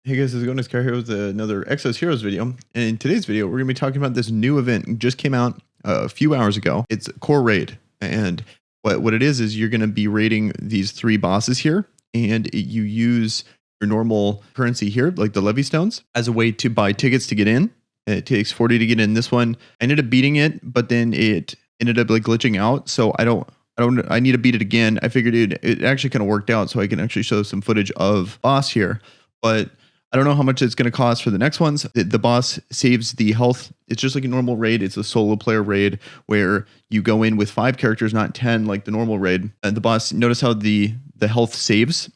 Hey guys, how's it going? It's Car here with another Exos Heroes video. And in today's video, we're going to be talking about this new event. It just came out a few hours ago. It's Core Raid. And what it is you're going to be raiding these three bosses here. And you use your normal currency here, like the Levy Stones, as a way to buy tickets to get in. It takes 40 to get in. This one, I ended up beating it, but then it ended up like glitching out. So I need to beat it again. I figured it actually kind of worked out, so I can actually show some footage of boss here. But I don't know how much it's going to cost for the next ones. The boss saves the health. It's just like a normal raid. It's a solo player raid where you go in with 5 characters, not 10 like the normal raid. And the boss, notice how the health saves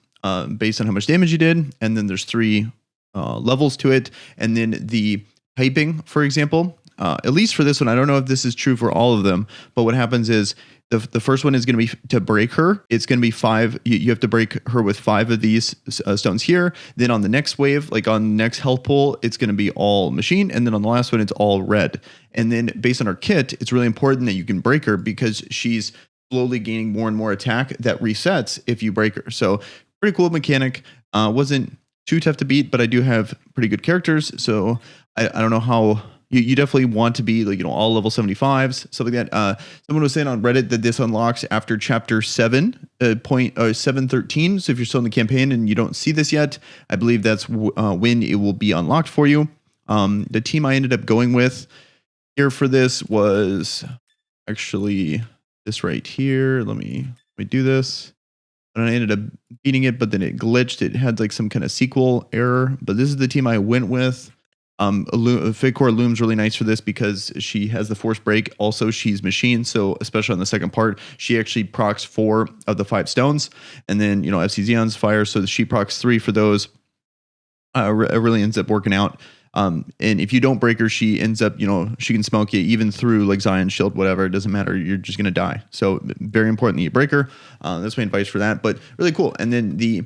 based on how much damage you did. And then there's 3 levels to it. And then the typing, for example, at least for this one, I don't know if this is true for all of them, but what happens is the first one is going to be to break her. It's going to be 5. You have to break her with 5 of these stones here. Then on the next wave, like on the next health pool, it's going to be all machine. And then on the last one, it's all red. And then based on her kit, it's really important that you can break her because she's slowly gaining more and more attack that resets if you break her. So pretty cool mechanic. Wasn't too tough to beat, but I do have pretty good characters. So I don't know how... You definitely want to be like, all level 75s, something like that. Someone was saying on Reddit that this unlocks after chapter 7.13. So if you're still in the campaign and you don't see this yet, I believe that's when it will be unlocked for you. The team I ended up going with here for this was actually this right here. Let me do this. And I ended up beating it, but then it glitched. It had like some kind of SQL error, but this is the team I went with. Fake Core Loom's really nice for this because she has the force break. Also, she's machine, so especially on the second part, she actually procs 4 of the 5 stones, and then FC Xeon's fire, so she procs 3 for those. It really ends up working out. And if you don't break her, she ends up, she can smoke you even through like Zion's shield, whatever. It doesn't matter. You're just gonna die. So very important that you break her. That's my advice for that. But really cool. And then the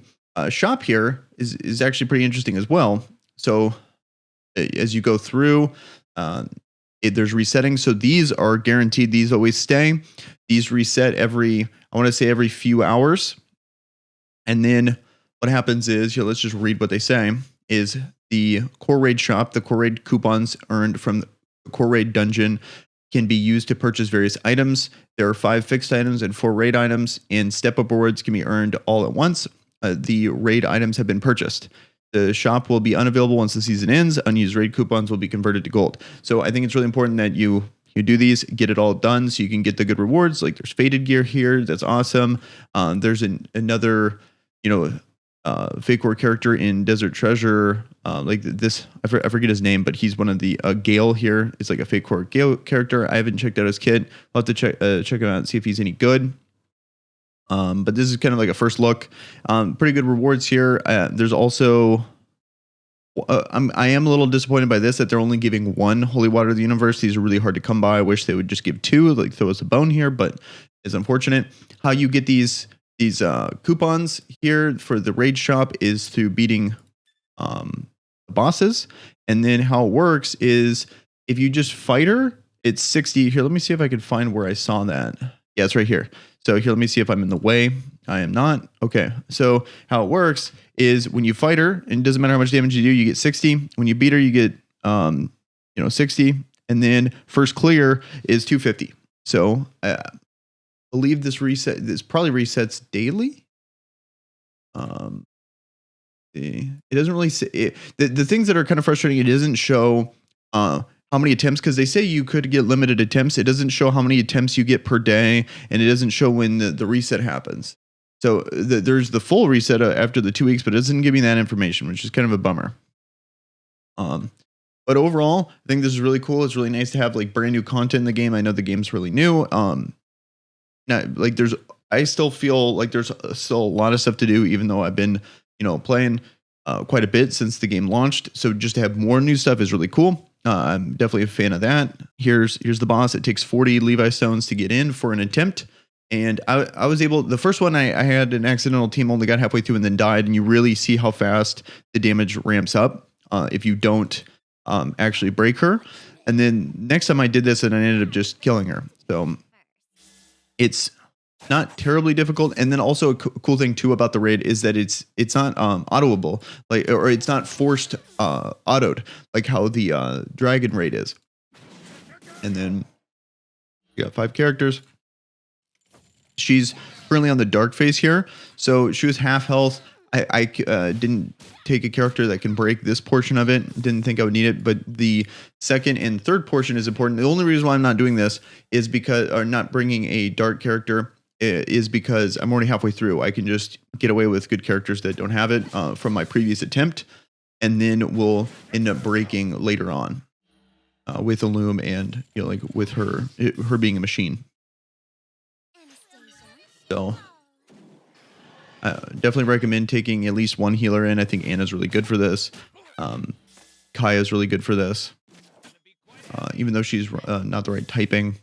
shop here is actually pretty interesting as well. So as you go through, there's resetting. So these are guaranteed. These always stay. These reset every few hours. And then what happens is, let's just read what they say, is the Core Raid shop, the Core Raid coupons earned from the Core Raid dungeon can be used to purchase various items. There are 5 fixed items and 4 raid items, and step-up rewards can be earned all at once. The raid items have been purchased. The shop will be unavailable once the season ends. Unused raid coupons will be converted to gold. So I think it's really important that you do these, get it all done so you can get the good rewards. Like there's faded gear here. That's awesome. There's another, fake war character in Desert Treasure. Like this, I forget his name, but he's one of the Gale here. It's like a fake war Gale character. I haven't checked out his kit. I'll have to check him out and see if he's any good. But this is kind of like a first look. Pretty good rewards here. There's also, I am a little disappointed by this, that they're only giving 1 Holy Water of the Universe. These are really hard to come by. I wish they would just give 2, like throw us a bone here, but it's unfortunate. How you get these coupons here for the raid shop is through beating the bosses. And then how it works is if you just fight her, it's 60. Here, let me see if I can find where I saw that. Yeah, it's right here. So here, let me see if I'm in the way. I am not. Okay. So how it works is when you fight her, and it doesn't matter how much damage you do, you get 60. When you beat her, you get 60. And then first clear is 250. So I believe this probably resets daily. It doesn't really say the things that are kind of frustrating. It doesn't show how many attempts, because they say you could get limited attempts. It doesn't show how many attempts you get per day, and it doesn't show when the reset happens. So there's the full reset after the 2 weeks, but it doesn't give me that information, which is kind of a bummer. But overall, I think this is really cool. It's really nice to have like brand new content in the game. I know the game's really new. I still feel like there's still a lot of stuff to do, even though I've been, playing quite a bit since the game launched. So just to have more new stuff is really cool. I'm definitely a fan of that. Here's the boss. It takes 40 Levi stones to get in for an attempt. And I was able, the first one I had an accidental team, only got halfway through and then died. And you really see how fast the damage ramps up if you don't actually break her. And then next time I did this, and I ended up just killing her. So it's not terribly difficult. And then also a cool thing too about the raid is that it's not autoable, like, or it's not forced autoed like how the dragon raid is. And then you got 5 characters. She's currently on the dark phase here, so she was half health. I didn't take a character that can break this portion of it. Didn't think I would need it, but the second and third portion is important. The only reason why I'm not doing this is because, or not bringing a dark character, is because I'm already halfway through. I can just get away with good characters that don't have it from my previous attempt, and then we'll end up breaking later on with Illum and like with her being a machine. So definitely recommend taking at least one healer in. I think Anna's really good for this. Kaya's really good for this. Even though she's not the right typing.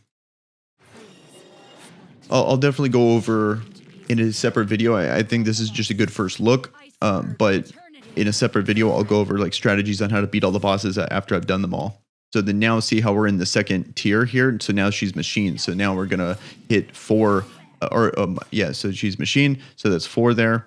I'll definitely go over in a separate video. I think this is just a good first look. But in a separate video, I'll go over like strategies on how to beat all the bosses after I've done them all. So then now see how we're in the second tier here. So now she's machine. So now we're going to hit 4 yeah, so she's machine, so that's 4 there.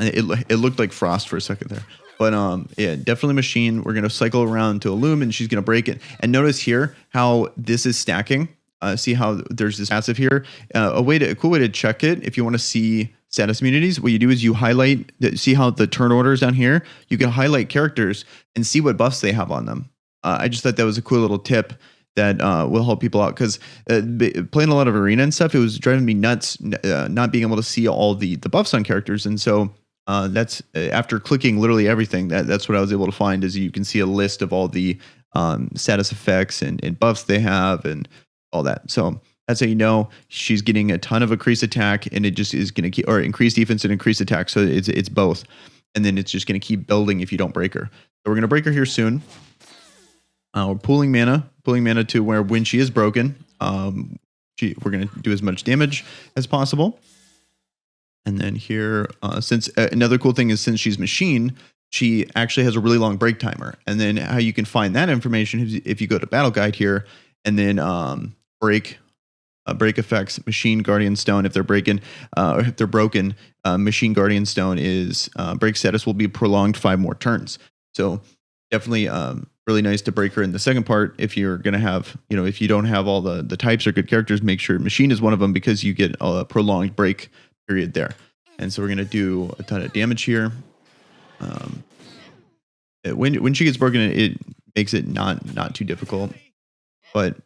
It looked like frost for a second there, but yeah, definitely machine. We're gonna cycle around to Illum, and she's gonna break it. And notice here how this is stacking. See how there's this passive here. A cool way to check it, if you want to see status immunities, what you do is you highlight. See how the turn order is down here. You can highlight characters and see what buffs they have on them. I just thought that was a cool little tip that will help people out, because playing a lot of arena and stuff, it was driving me nuts not being able to see all the buffs on characters. And so that's after clicking literally everything, that's what I was able to find, is you can see a list of all the status effects and buffs they have and all that. So that's how you know she's getting a ton of increased attack, and it just is going to keep, or increased defense and increased attack. So it's both, and then it's just going to keep building if you don't break her. So we're going to break her here soon. We're pooling mana to where when she is broken, we're going to do as much damage as possible. And then here, since another cool thing is, since she's machine, she actually has a really long break timer. And then how you can find that information is if you go to battle guide here, and then break effects, machine guardian stone. If they're breaking, if they're broken, machine guardian stone is break status will be prolonged 5 more turns. So definitely really nice to break her in the second part. If you're going to have, if you don't have all the types or good characters, make sure machine is one of them, because you get a prolonged break period there. And so we're going to do a ton of damage here. When she gets broken, it makes it not too difficult, but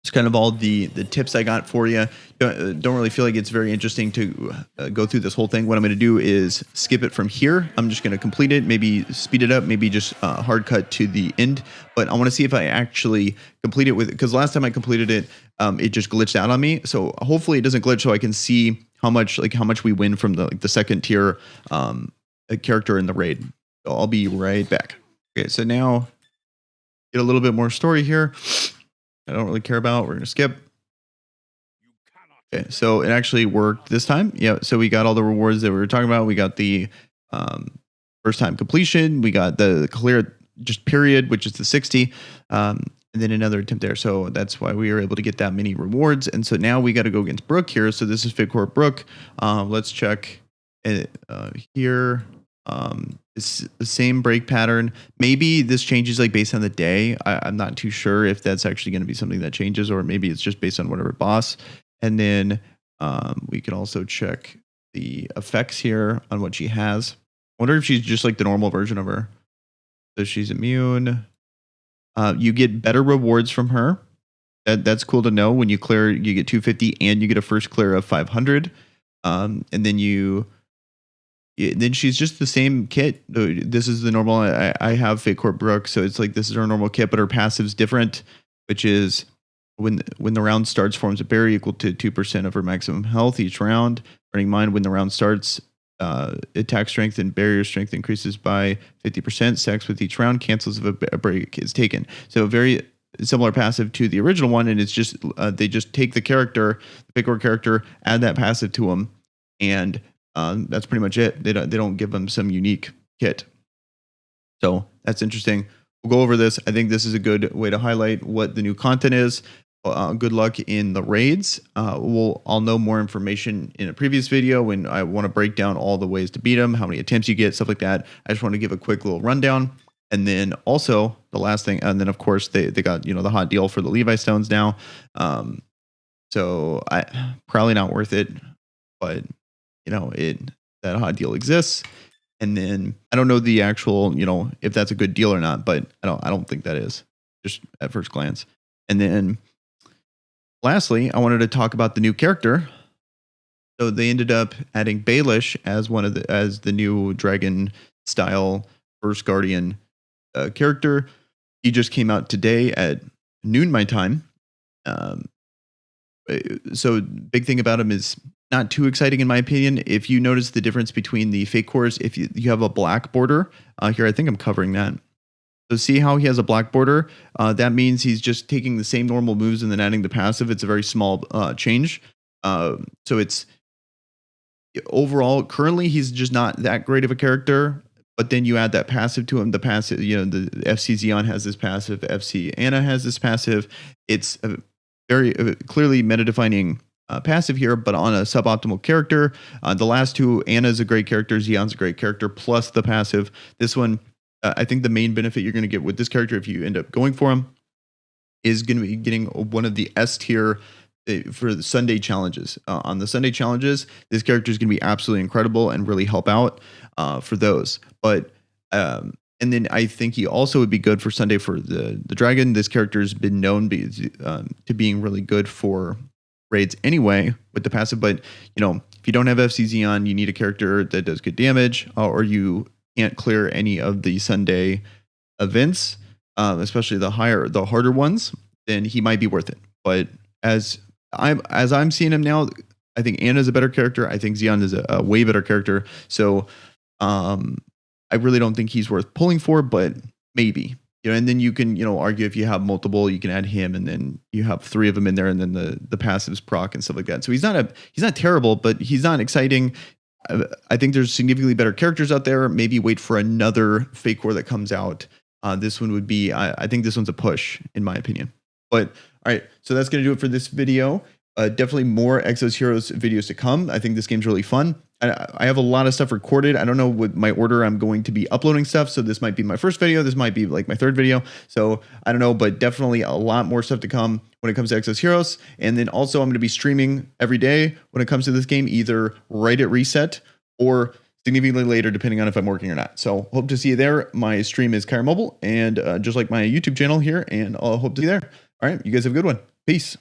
it's kind of all the tips I got for you. Don't really feel like it's very interesting to go through this whole thing. What I'm going to do is skip it from here. I'm just going to complete it, maybe speed it up, maybe just hard cut to the end. But I want to see if I actually complete it because last time I completed it, it just glitched out on me. So hopefully it doesn't glitch, so I can see how much we win from the second tier character in the raid. So I'll be right back. Okay, so now get a little bit more story here. I don't really care about. We're going to skip. Okay, so it actually worked this time. Yeah, so we got all the rewards that we were talking about. We got the first time completion. We got the clear just period, which is the 60. And then another attempt there. So that's why we were able to get that many rewards. And so now we got to go against Brooke here. So this is Fitcore Brooke. Let's check it here. It's the same break pattern. Maybe this changes like based on the day. I'm not too sure if that's actually going to be something that changes, or maybe it's just based on whatever boss. And then we can also check the effects here on what she has. I wonder if she's just like the normal version of her. So she's immune. You get better rewards from her. That's cool to know. When you clear, you get 250 and you get a first clear of 500. And then she's just the same kit. This is the normal. I have Fitcore Brooke, so it's like this is her normal kit, but her passive's different, which is when the round starts, forms a barrier equal to 2% of her maximum health each round. Bearing in mind, when the round starts, attack strength and barrier strength increases by 50%. Stacks with each round, cancels if a break is taken. So very similar passive to the original one, and it's just they just take the character, the Fitcore character, add that passive to them, and that's pretty much it. They don't give them some unique kit. So that's interesting. We'll go over this. I think this is a good way to highlight what the new content is. good luck in the raids. I'll know more information in a previous video when I want to break down all the ways to beat them, how many attempts you get, stuff like that. I just want to give a quick little rundown. And then also the last thing, and then of course they got, the hot deal for the Levi Stones now. So I probably not worth it, but that hot deal exists. And then I don't know the actual, if that's a good deal or not, but I don't think that is, just at first glance. And then lastly, I wanted to talk about the new character. So they ended up adding Baelish as the new dragon style first guardian character. He just came out today at noon my time. So big thing about him is not too exciting in my opinion. If you notice the difference between the fake cores, if you have a black border here, I think I'm covering that. So see how he has a black border? That means he's just taking the same normal moves and then adding the passive. It's a very small change. So it's overall, currently he's just not that great of a character. But then you add that passive to him. The passive, the FC Xeon has this passive. FC Anna has this passive. It's a very clearly meta-defining passive here, but on a suboptimal character. The last two, Anna's a great character, Xeon's a great character, plus the passive. This one, I think the main benefit you're going to get with this character, if you end up going for him, is going to be getting one of the S tier for the Sunday challenges. On the Sunday challenges, this character is going to be absolutely incredible and really help out for those. But and then I think he also would be good for Sunday for the dragon. This character has been known to being really good for raids anyway with the passive. But if you don't have FC Xeon, you need a character that does good damage, or you can't clear any of the Sunday events, especially the harder ones, then he might be worth it. But as I'm seeing him now, I think Anna's a better character. I think Xeon is a way better character. So I really don't think he's worth pulling for, but maybe. And then you can, argue if you have multiple, you can add him, and then you have three of them in there, and then the passives proc and stuff like that. So he's not terrible, but he's not exciting. I think there's significantly better characters out there. Maybe wait for another fake core that comes out. This one would be, I think this one's a push in my opinion. But all right, so that's going to do it for this video. Definitely more Exos Heroes videos to come. I think this game's really fun. I have a lot of stuff recorded. I don't know what my order I'm going to be uploading stuff. So this might be my first video. This might be like my third video. So I don't know, but definitely a lot more stuff to come when it comes to Exos Heroes. And then also I'm going to be streaming every day when it comes to this game, either right at reset or significantly later, depending on if I'm working or not. So hope to see you there. My stream is Kyra Mobile, and just like my YouTube channel here, and I'll hope to see you there. All right, you guys have a good one. Peace.